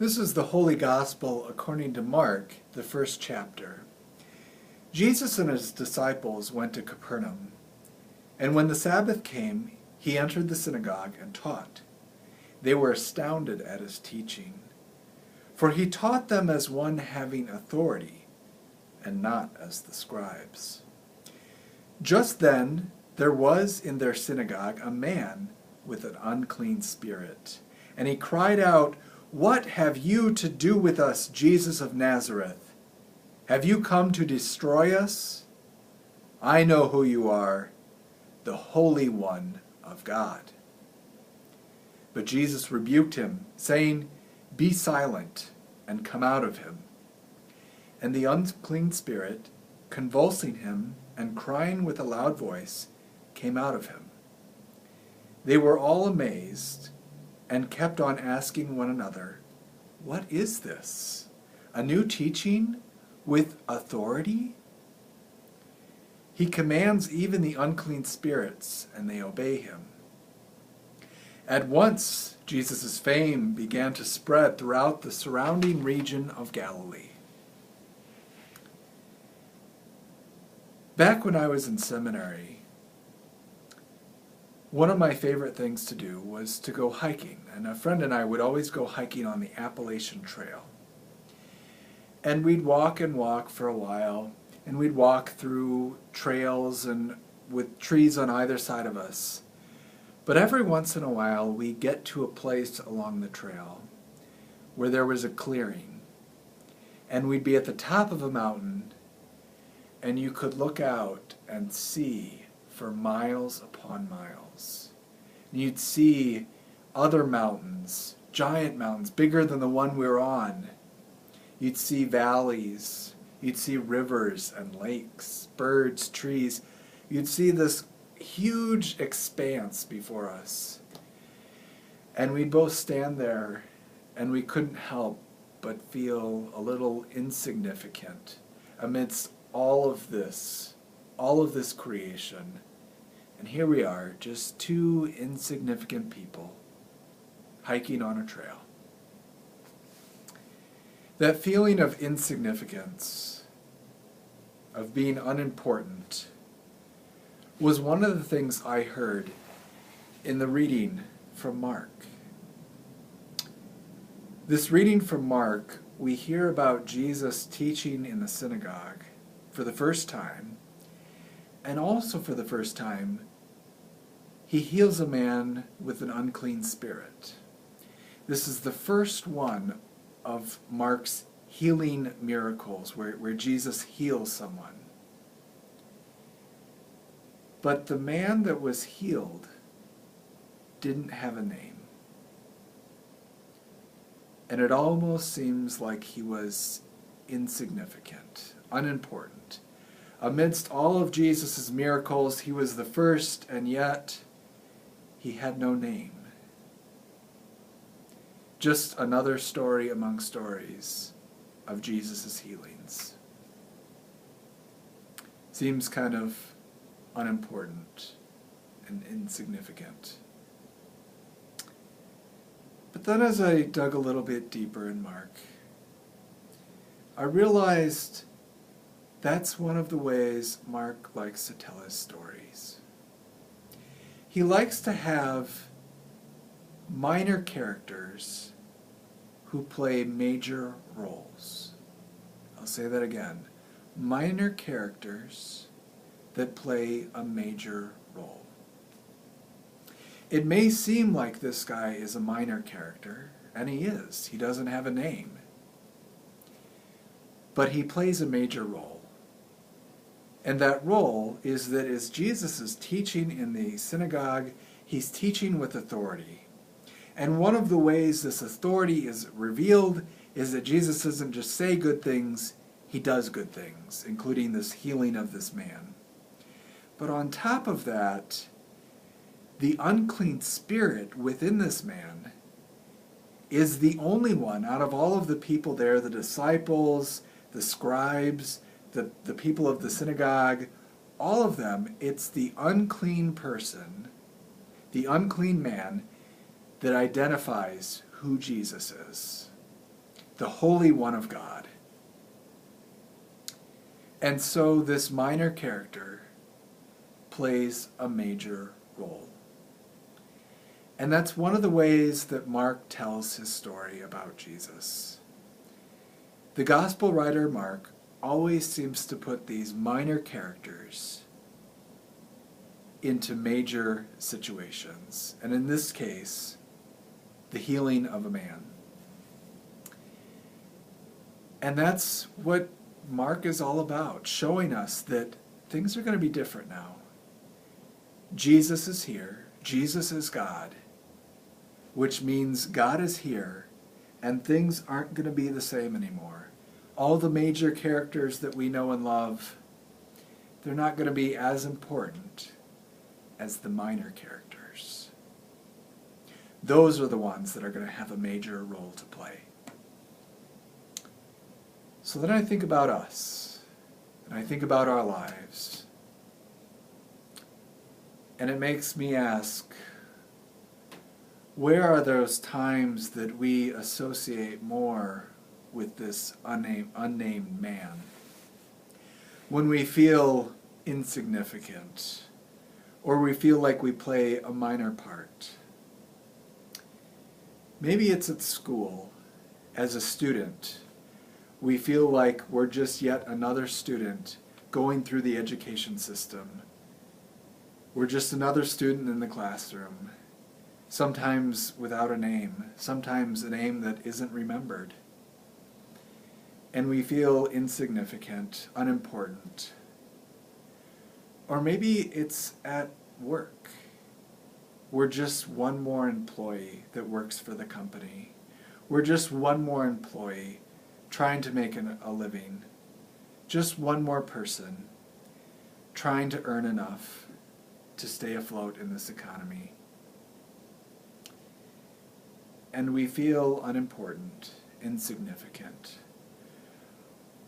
This is the Holy Gospel according to Mark, the first chapter. Jesus and his disciples went to Capernaum, and when the Sabbath came, he entered the synagogue and taught. They were astounded at his teaching, for he taught them as one having authority, and not as the scribes. Just then there was in their synagogue a man with an unclean spirit, and he cried out, "What have you to do with us, Jesus of Nazareth? Have you come to destroy us? I know who you are, the Holy One of God." But Jesus rebuked him, saying, "Be silent, and come out of him." And the unclean spirit, convulsing him and crying with a loud voice, came out of him. They were all amazed, and kept on asking one another, "What is this? A new teaching with authority? He commands even the unclean spirits, and they obey him." At once, Jesus' fame began to spread throughout the surrounding region of Galilee. Back when I was in seminary, one of my favorite things to do was to go hiking, and a friend and I would always go hiking on the Appalachian Trail. And we'd walk and walk for a while, and we'd walk through trails and with trees on either side of us. But every once in a while, we'd get to a place along the trail where there was a clearing, and we'd be at the top of a mountain, and you could look out and see for miles upon miles. And you'd see other mountains, giant mountains, bigger than the one we're on. You'd see valleys, you'd see rivers and lakes, birds, trees. You'd see this huge expanse before us. And we'd both stand there, and we couldn't help but feel a little insignificant amidst all of this creation. And here we are, just two insignificant people hiking on a trail. That feeling of insignificance, of being unimportant, was one of the things I heard in the reading from Mark. This reading from Mark, we hear about Jesus teaching in the synagogue for the first time, and also for the first time, he heals a man with an unclean spirit. This is the first one of Mark's healing miracles, where Jesus heals someone. But the man that was healed didn't have a name. And it almost seems like he was insignificant, unimportant. Amidst all of Jesus' miracles, he was the first, and yet he had no name. Just another story among stories of Jesus' healings. Seems kind of unimportant and insignificant. But then as I dug a little bit deeper in Mark, I realized that's one of the ways Mark likes to tell his stories. He likes to have minor characters who play major roles. I'll say that again. Minor characters that play a major role. It may seem like this guy is a minor character, and he is. He doesn't have a name. But he plays a major role. And that role is that as Jesus is teaching in the synagogue, he's teaching with authority. And one of the ways this authority is revealed is that Jesus doesn't just say good things, he does good things, including this healing of this man. But on top of that, the unclean spirit within this man is the only one out of all of the people there, the disciples, the scribes, the people of the synagogue, all of them, it's the unclean person, the unclean man, that identifies who Jesus is. the Holy One of God. And so this minor character plays a major role. And that's one of the ways that Mark tells his story about Jesus. The gospel writer Mark always seems to put these minor characters into major situations. And in this case, the healing of a man. And that's what Mark is all about, showing us that things are going to be different now. Jesus is here. Jesus is God, which means God is here, and things aren't going to be the same anymore. All the major characters that we know and love, they're not going to be as important as the minor characters. Those are the ones that are going to have a major role to play. So then I think about us, and I think about our lives, and it makes me ask, where are those times that we associate more with this unnamed man? When we feel insignificant, or we feel like we play a minor part. Maybe it's at school, as a student. We feel like we're just yet another student going through the education system. We're just another student in the classroom, sometimes without a name, sometimes a name that isn't remembered. And we feel insignificant, unimportant. Or maybe it's at work. We're just one more employee that works for the company. We're just one more employee trying to make a living. Just one more person trying to earn enough to stay afloat in this economy. And we feel unimportant, insignificant.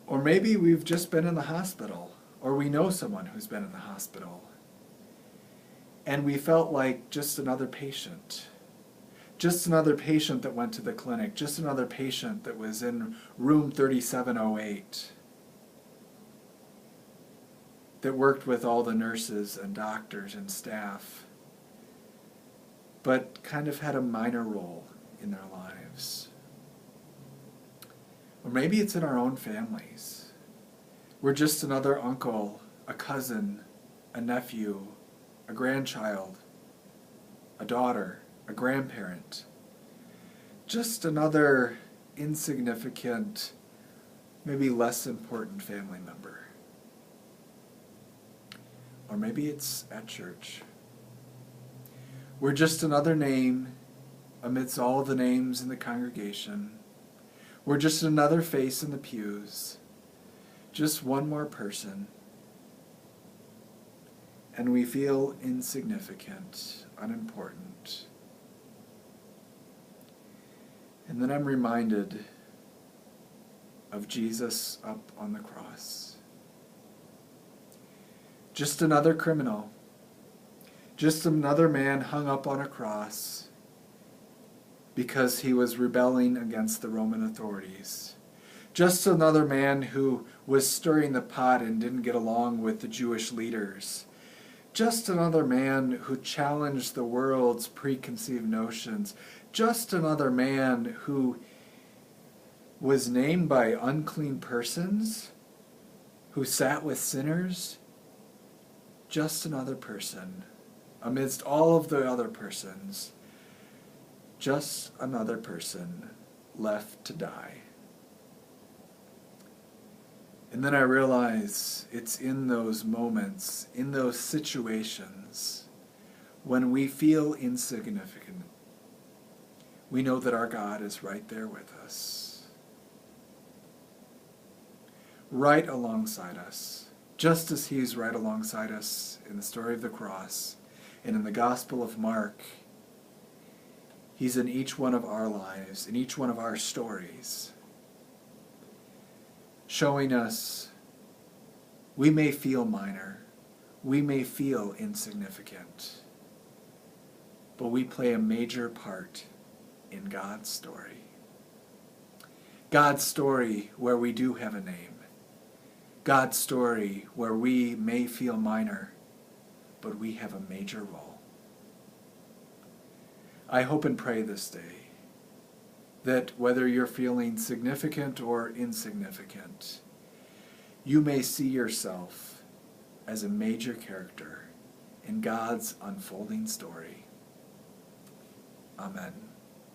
Or maybe we've just been in the hospital, or we know someone who's been in the hospital, and we felt like just another patient. Just another patient that went to the clinic, just another patient that was in room 3708, that worked with all the nurses and doctors and staff, but kind of had a minor role in their lives. Or maybe it's in our own families. We're just another uncle, a cousin, a nephew, a grandchild, a daughter, a grandparent. Just another insignificant, maybe less important family member. Or maybe it's at church. We're just another name amidst all the names in the congregation. We're just another face in the pews. Just one more person. And we feel insignificant, unimportant. And then I'm reminded of Jesus up on the cross. Just another criminal. Just another man hung up on a cross because he was rebelling against the Roman authorities. Just another man who was stirring the pot and didn't get along with the Jewish leaders. Just another man who challenged the world's preconceived notions. Just another man who was named by unclean persons, who sat with sinners. Just another person amidst all of the other persons. Just another person left to die. And then I realize it's in those moments, in those situations, when we feel insignificant, we know that our God is right there with us. Right alongside us. Just as He's right alongside us in the story of the cross and in the Gospel of Mark. He's in each one of our lives, in each one of our stories, showing us we may feel minor, we may feel insignificant, but we play a major part in God's story. God's story where we do have a name. God's story where we may feel minor, but we have a major role. I hope and pray this day that whether you're feeling significant or insignificant, you may see yourself as a major character in God's unfolding story. Amen.